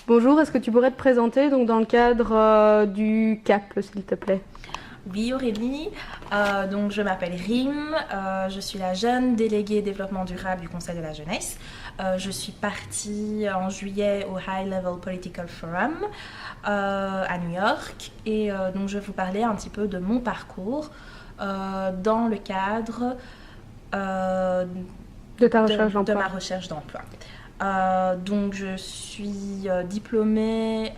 Bonjour, est-ce que tu pourrais te présenter donc, dans le cadre du CAP, s'il te plaît? Oui Aurélie, donc je m'appelle Rim, je suis la jeune déléguée développement durable du Conseil de la jeunesse. Je suis partie en juillet au High Level Political Forum à New York et donc je vais vous parler un petit peu de mon parcours dans le cadre De ta recherche de d'emploi. ma recherche d'emploi. Donc je suis diplômée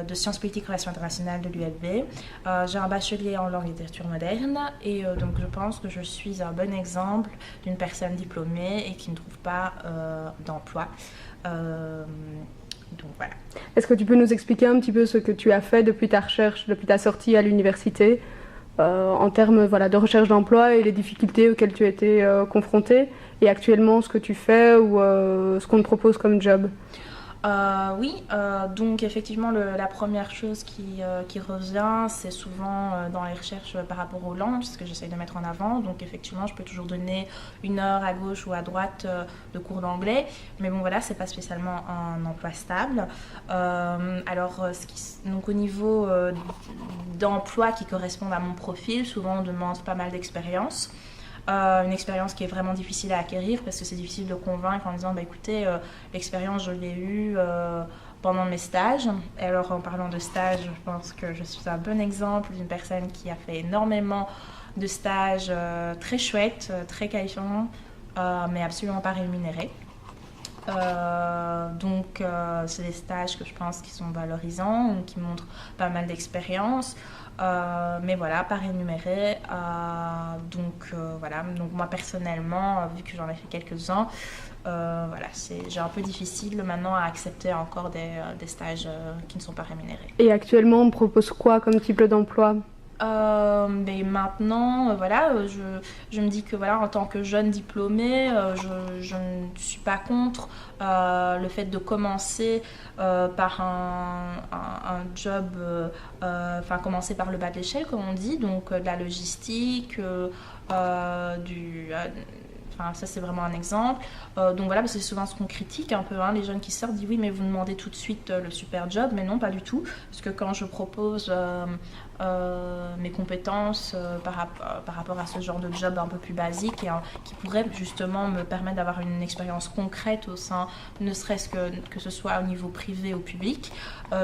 de sciences politiques et relations internationales de l'ULB. J'ai un bachelier en langue et littérature moderne et donc je pense que je suis un bon exemple d'une personne diplômée et qui ne trouve pas d'emploi. Donc voilà. Est-ce que tu peux nous expliquer un petit peu ce que tu as fait depuis ta recherche, depuis ta sortie à l'université, en termes de recherche d'emploi et les difficultés auxquelles tu as été confrontée, et actuellement ce que tu fais ou ce qu'on te propose comme job? Oui, donc effectivement la première chose qui revient, c'est souvent dans les recherches par rapport aux langues, c'est ce que j'essaye de mettre en avant. Donc effectivement, je peux toujours donner 1 heure à gauche ou à droite de cours d'anglais, mais bon voilà, c'est pas spécialement un emploi stable. Donc au niveau d'emploi qui correspond à mon profil, souvent on demande pas mal d'expérience. Une expérience qui est vraiment difficile à acquérir parce que c'est difficile de convaincre en disant écoutez, l'expérience je l'ai eue pendant mes stages. Et alors en parlant de stage, je pense que je suis un bon exemple d'une personne qui a fait énormément de stages très chouettes, très qualifiants, mais absolument pas rémunérés. C'est des stages que je pense qui sont valorisants, qui montrent pas mal d'expérience, mais voilà, pas rémunérés. Donc moi personnellement, vu que j'en ai fait quelques-uns, j'ai un peu difficile maintenant à accepter encore des stages qui ne sont pas rémunérés. Et actuellement, on me propose quoi comme type d'emploi? Mais maintenant, je me dis que en tant que jeune diplômée, je ne suis pas contre le fait de commencer par un job, commencer par le bas de l'échelle, comme on dit, donc de la logistique, ça c'est vraiment un exemple. Parce que c'est souvent ce qu'on critique un peu, les jeunes qui sortent disent oui mais vous demandez tout de suite le super job, mais non pas du tout, parce que quand je propose mes compétences par rapport à ce genre de job un peu plus basique et qui pourrait justement me permettre d'avoir une expérience concrète au sein, ne serait-ce que ce soit au niveau privé ou public,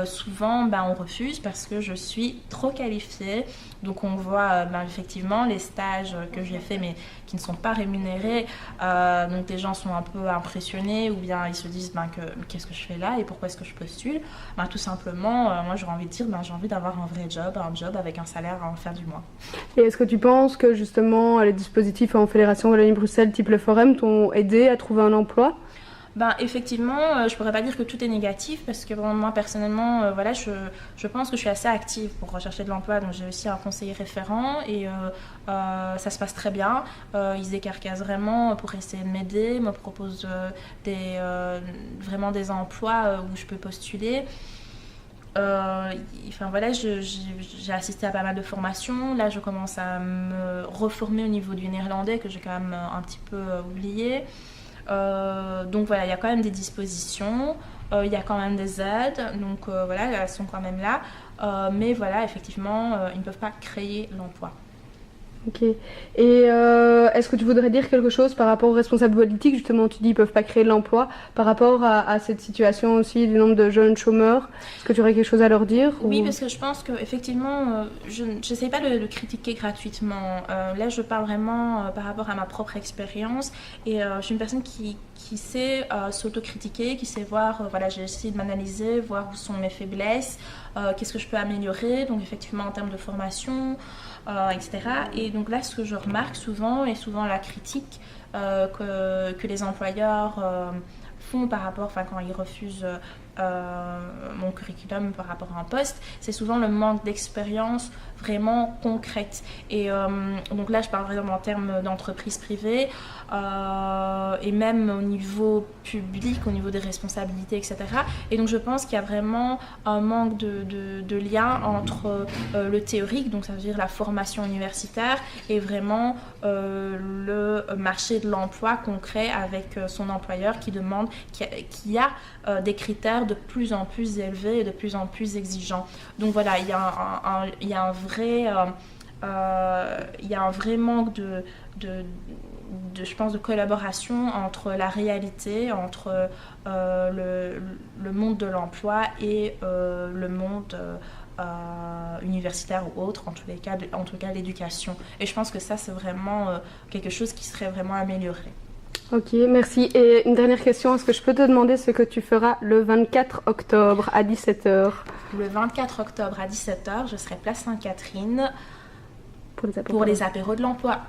souvent on refuse parce que je suis trop qualifiée. Donc on voit effectivement les stages que j'ai faits mais qui ne sont pas rémunérés, donc les gens sont un peu impressionnés ou bien ils se disent qu'est-ce que je fais là et pourquoi est-ce que je postule. Tout simplement, moi j'aurais envie de dire j'ai envie d'avoir un vrai job, un job avec un salaire à la fin du mois. Et est-ce que tu penses que justement les dispositifs en Fédération Wallonie-Bruxelles type le Forum t'ont aidé à trouver un emploi? Effectivement, je pourrais pas dire que tout est négatif parce que moi personnellement, je pense que je suis assez active pour rechercher de l'emploi. Donc j'ai aussi un conseiller référent et ça se passe très bien. Ils se décarcassent vraiment pour essayer de m'aider, me proposent vraiment des emplois où je peux postuler. J'ai assisté à pas mal de formations. Là, je commence à me reformer au niveau du néerlandais que j'ai quand même un petit peu oublié. Il y a quand même des dispositions, il y a quand même des aides, donc elles sont quand même là, mais effectivement, ils ne peuvent pas créer l'emploi. Ok. Et est-ce que tu voudrais dire quelque chose par rapport aux responsables politiques? Justement, tu dis qu'ils ne peuvent pas créer de l'emploi. Par rapport à cette situation aussi du nombre de jeunes chômeurs, est-ce que tu aurais quelque chose à leur dire? Oui, parce que je pense qu'effectivement, je n'essaie pas de le critiquer gratuitement. Là, je parle vraiment par rapport à ma propre expérience. Et je suis une personne qui sait s'autocritiquer, qui sait voir, j'ai essayé de m'analyser, voir où sont mes faiblesses, qu'est-ce que je peux améliorer, donc effectivement en termes de formation, etc. Et donc là, ce que je remarque souvent, et souvent la critique que les employeurs font par rapport, quand ils refusent mon curriculum par rapport à un poste, c'est souvent le manque d'expérience vraiment concrète. Et donc là, je parle vraiment en termes d'entreprise privée et même au niveau public, au niveau des responsabilités, etc. Et donc je pense qu'il y a vraiment un manque de lien entre le théorique, donc ça veut dire la formation universitaire, et vraiment le marché de l'emploi concret avec son employeur qui demande qui a des critères de plus en plus élevés et de plus en plus exigeants. Donc voilà, il y a un vrai manque je pense, de collaboration entre la réalité, entre le monde de l'emploi et le monde universitaire ou autre, en tout cas l'éducation. Et je pense que ça, c'est vraiment quelque chose qui serait vraiment amélioré. Ok, merci. Et une dernière question, est-ce que je peux te demander ce que tu feras le 24 octobre à 17h? Le 24 octobre à 17h, je serai place Sainte-Catherine pour les apéros de l'emploi.